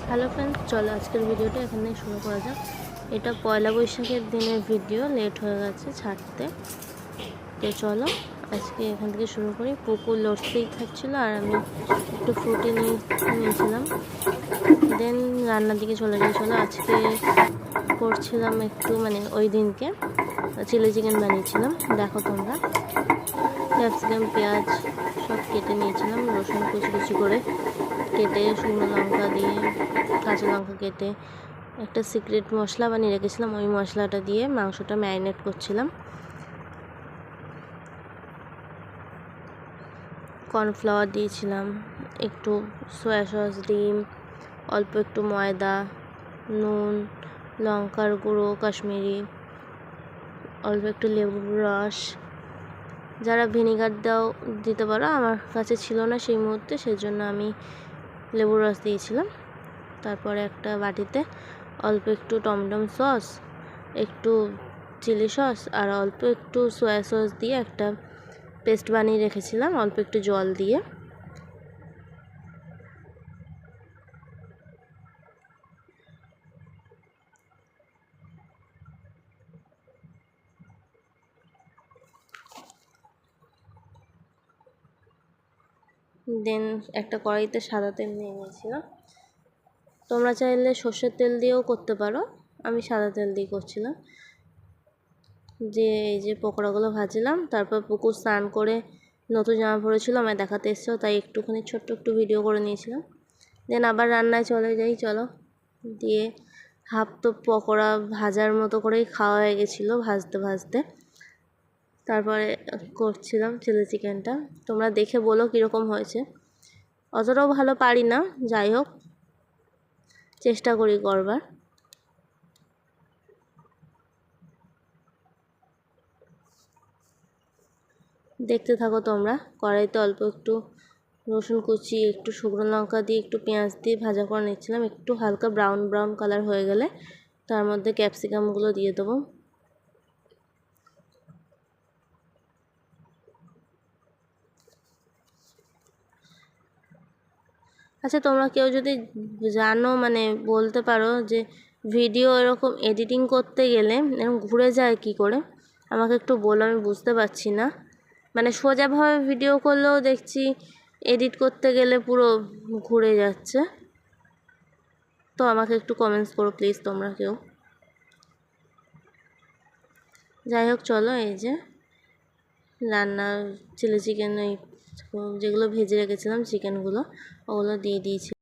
Hello friends, চলো আজকের ভিডিওটা এখানে শুরু করা যাক। এটা পয়লা বৈশাখের দিনের ভিডিও, লেট হয়ে গেছে ছাড়তে। তো চলো আজকে এখান থেকে শুরু করি। পুকুর লড়তেই খাচ্ছিল আর আমি একটু ফ্রুটি নিয়েছিলাম। দেন রান্নার দিকে চলে যাই। চলো আজকে করছিলাম একটু ওই দিনকে চিলি চিকেন বানিয়েছিলাম। দেখো তোমরা, ক্যাপসিকাম পেঁয়াজ সব কেটে নিয়েছিলাম, রসুন কুচি কুচি করে কেটে, শুকনো লঙ্কা দিয়ে, কাঁচা লঙ্কা কেটে একটা সিক্রেট মশলা বানিয়ে রেখেছিলাম। ওই মশলাটা দিয়ে মাংসটা ম্যারিনেট করছিলাম। কর্নফ্লাওয়ার দিয়েছিলাম, একটু সয়া সস, ডিম, অল্প একটু ময়দা, নুন, লঙ্কার গুঁড়ো কাশ্মীরি, অল্প একটু লেবুর রস। যারা ভিনিগার দিতে পারো, আমার কাছে ছিল না সেই মুহূর্তে, সেজন্য আমি লেবুর রস দিয়েছিলাম। তারপরে একটা বাটিতে অল্প একটু টমেটো সস, একটু চিলি সস আর অল্প একটু সয়া সস দিয়ে একটা পেস্ট বানিয়ে রেখেছিলাম, অল্প একটু জল দিয়ে। দেন একটা কড়াইতে সাদা তেল নিয়ে নিয়েছিলাম। তোমরা চাইলে সর্ষের তেল দিয়েও করতে পারো, আমি সাদা তেল দিয়ে করছিলাম। এই যে পকোড়াগুলো ভাজলাম। তারপর পুকুর স্নান করে নতুন জামা পরেছিল, আমায় দেখাতে এসেছিল, তাই একটুখানি ছোট্ট একটু ভিডিও করে নিয়েছিলাম। দেন আবার রান্নায় চলে যাই। চলো, দিয়ে হাফ তো পকোড়া ভাজার মতো করেই খাওয়া হয়ে গেছিলো ভাজতে ভাজতে। তারপরে করছিলাম চিলি চিকেনটা। তোমরা দেখে বলো কীরকম হয়েছে। অতটাও ভালো পারি না, যাই হোক চেষ্টা করি করবার। দেখতে থাকো তোমরা। কড়াইতে অল্প একটু রসুন কুচি, একটু শুকনো লঙ্কা দিয়ে, একটু পেঁয়াজ দিয়ে ভাজা করে নিচ্ছিলাম। একটু হালকা ব্রাউন ব্রাউন কালার হয়ে গেলে তার মধ্যে ক্যাপসিকামগুলো দিয়ে দেবো। আচ্ছা, তোমরা কেউ যদি জানো, বলতে পারো যে ভিডিও এরকম এডিটিং করতে গেলে এরকম ঘুরে যায় কি করে, আমাকে একটু বলো, আমি বুঝতে পারছি না। সোজাভাবে ভিডিও করলেও দেখছি এডিট করতে গেলে পুরো ঘুরে যাচ্ছে। তো আমাকে একটু কমেন্টস করো প্লিজ তোমরা কেউ। যাই হোক, চলো এই যে রান্না চিলি চিকেন, ওই যেগুলো ভেজে রেখেছিলাম চিকেনগুলো, ওগুলো দিয়ে দিয়েছি।